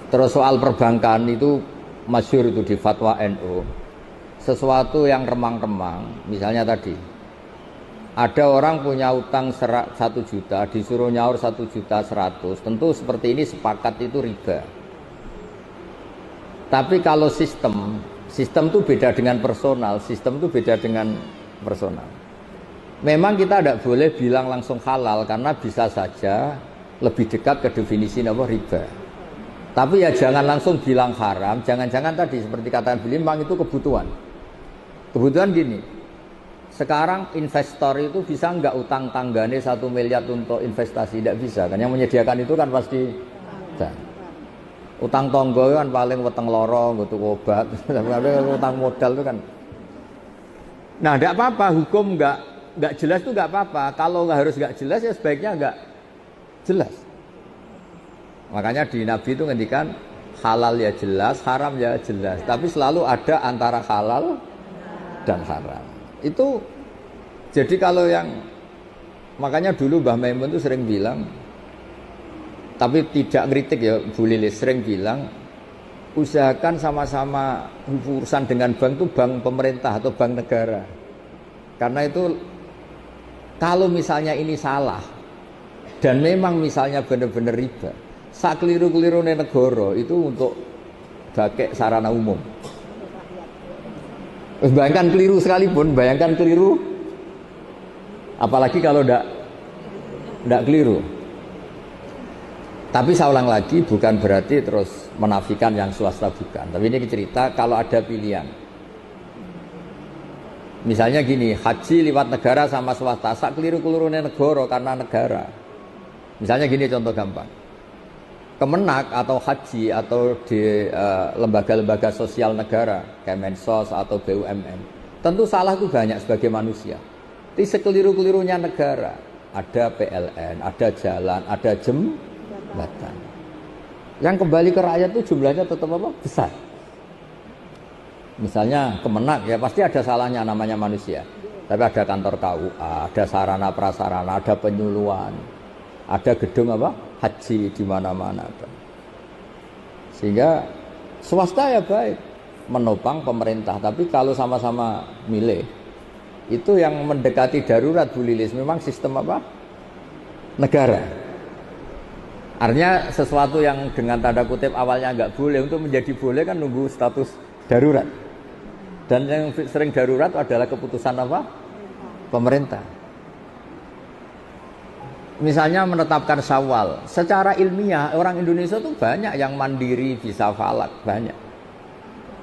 Terus soal perbankan itu masyhur itu di fatwa NU. Sesuatu yang remang-remang, misalnya tadi ada orang punya utang 1 juta, disuruh nyaur 1.100.000, tentu seperti ini sepakat itu riba. Tapi kalau sistem itu beda dengan personal, sistem itu beda dengan personal. Memang kita tidak boleh bilang langsung halal karena bisa saja lebih dekat ke definisi apa riba. Tapi ya jangan langsung bilang haram, jangan-jangan tadi seperti kata beliau memang itu kebutuhan. Kebutuhan gini, sekarang investor itu bisa nggak utang tanggane 1 miliar untuk investasi? Tidak bisa kan, yang menyediakan itu kan pasti utang tonggo kan paling weteng loro untuk obat. Utang modal itu kan. Nah tidak apa-apa, hukum nggak jelas itu nggak apa-apa. Kalau nggak harus nggak jelas ya sebaiknya nggak jelas. Makanya di Nabi itu ngendikan halal ya jelas, haram ya jelas. Tapi selalu ada antara halal dan haram. Itu jadi kalau yang makanya dulu Mbah Maimun itu sering bilang, tapi tidak ngeritik ya Bu Lilis, sering bilang usahakan sama-sama urusan dengan bank itu bank pemerintah atau bank negara. Karena itu kalau misalnya ini salah dan memang misalnya benar-benar riba, sak keliru-keliru negara itu untuk pakai sarana umum. Bayangkan keliru sekalipun, bayangkan keliru, apalagi kalau tidak keliru. Tapi saya ulang lagi, bukan berarti terus menafikan yang swasta, bukan. Tapi ini cerita kalau ada pilihan. Misalnya gini, haji lewat negara sama swasta, sak keliru-keliru negara karena negara. Misalnya gini contoh gampang. Kemenak atau haji atau di lembaga-lembaga sosial negara, Kemensos atau BUMN, tentu salah itu banyak sebagai manusia. Tapi sekeliru-kelirunya negara, ada PLN, ada jalan, ada jembatan. Yang kembali ke rakyat itu jumlahnya tetap apa? Besar. Misalnya Kemenak ya pasti ada salahnya, namanya manusia. Tapi ada kantor KUA, ada sarana prasarana, ada penyuluhan, ada gedung apa? Haji di mana-mana ada. Sehingga swasta ya baik menopang pemerintah, tapi kalau sama-sama milih itu yang mendekati darurat Bu Lilis, memang sistem apa? Negara. Artinya sesuatu yang dengan tanda kutip awalnya nggak boleh untuk menjadi boleh kan nunggu status darurat. Dan yang sering darurat adalah keputusan apa? Pemerintah. Misalnya menetapkan Syawal, secara ilmiah orang Indonesia tuh banyak yang mandiri bisa falak, banyak.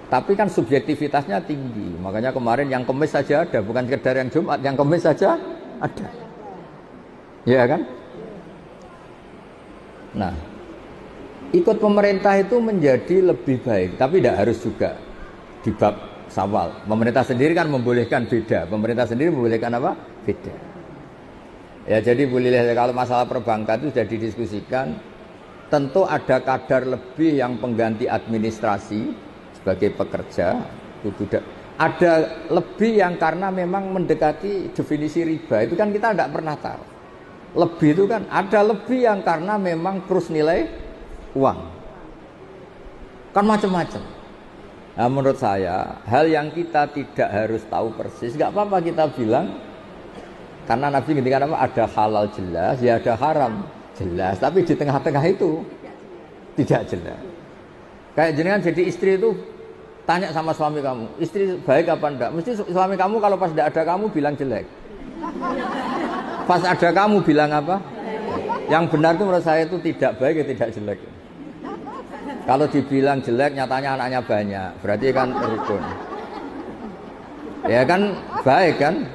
Tapi kan subjektivitasnya tinggi. Makanya kemarin yang Kemis saja ada, bukan sekedar yang Jumat, yang Kemis saja ada. Ya kan? Nah, ikut pemerintah itu menjadi lebih baik, tapi tidak harus juga di bab Syawal. Pemerintah sendiri kan membolehkan beda. Pemerintah sendiri membolehkan apa? Beda. Ya jadi boleh kalau masalah perbankan itu sudah didiskusikan, tentu ada kadar lebih yang pengganti administrasi sebagai pekerja, ada lebih yang karena memang mendekati definisi riba, itu kan kita tidak pernah tahu. Lebih itu kan ada lebih yang karena memang terus nilai uang, kan macam-macam. Nah, menurut saya hal yang kita tidak harus tahu persis, nggak apa-apa kita bilang. Karena Nabi ngendikan apa? Ada halal jelas, ya ada haram jelas. Tapi di tengah-tengah itu tidak jelas. Kayak jenengan jadi istri itu tanya sama suami kamu, istri baik apa enggak? Mesti suami kamu kalau pas tidak ada kamu bilang jelek. Pas ada kamu bilang apa? Yang benar itu menurut saya itu tidak baik ya tidak jelek. Kalau dibilang jelek nyatanya anaknya banyak, berarti kan rukun. Ya kan baik kan?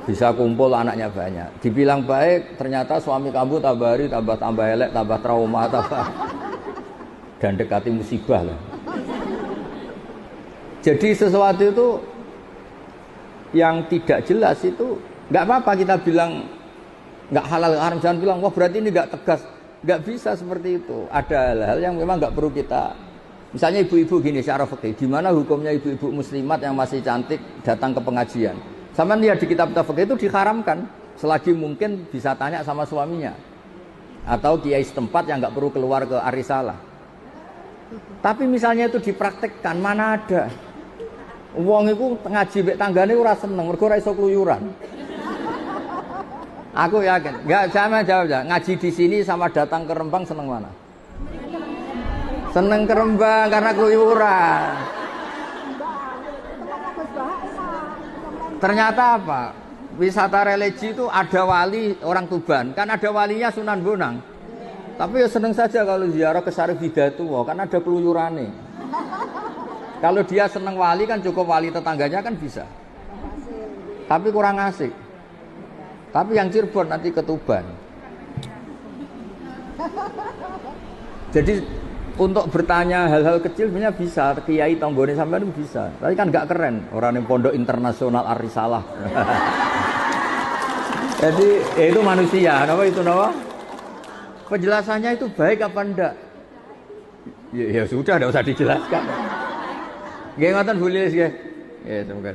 Bisa kumpul anaknya banyak. Dibilang baik, ternyata suami kamu tambah hari tambah elek, tambah trauma, tambah dan dekati musibah lah. Jadi sesuatu itu yang tidak jelas itu nggak apa-apa kita bilang nggak halal haram, jangan bilang wah berarti ini nggak tegas. Nggak bisa seperti itu. Ada hal-hal yang memang nggak perlu kita. Misalnya ibu-ibu gini secara fikih, gimana hukumnya ibu-ibu muslimat yang masih cantik datang ke pengajian? Sama lihat di kitab-kitab fikih itu diharamkan selagi mungkin bisa tanya sama suaminya atau kiai setempat yang nggak perlu keluar ke arisalah. Tapi misalnya itu dipraktekkan, mana ada? Wong iku ngaji mek tanggane ora seneng, mergo ora iso kluyuran. Aku yakin, enggak sama jawab ya. Ngaji di sini sama datang ke Rembang seneng mana? Seneng ke Rembang karena keluyuran. Ternyata apa? Wisata religi itu ada wali orang Tuban, kan ada walinya Sunan Bonang. Tapi ya seneng saja kalau ziarah ke Syarif Hidayatullah, kan ada keluyurannya. Kalau dia seneng wali kan cukup wali tetangganya kan bisa. Tapi kurang asik. Tapi yang Cirebon nanti ke Tuban. Jadi untuk bertanya hal-hal kecil sebenarnya bisa. Kiai Tonggone sampean itu bisa. Tapi kan nggak keren. Orang yang Pondok Internasional Ar-Risalah. Jadi ya itu manusia. Kenapa itu nama? Penjelasannya itu baik apa enggak? Ya sudah, enggak usah dijelaskan. Nggih ngoten Bu Lilis nggih. Ya semoga.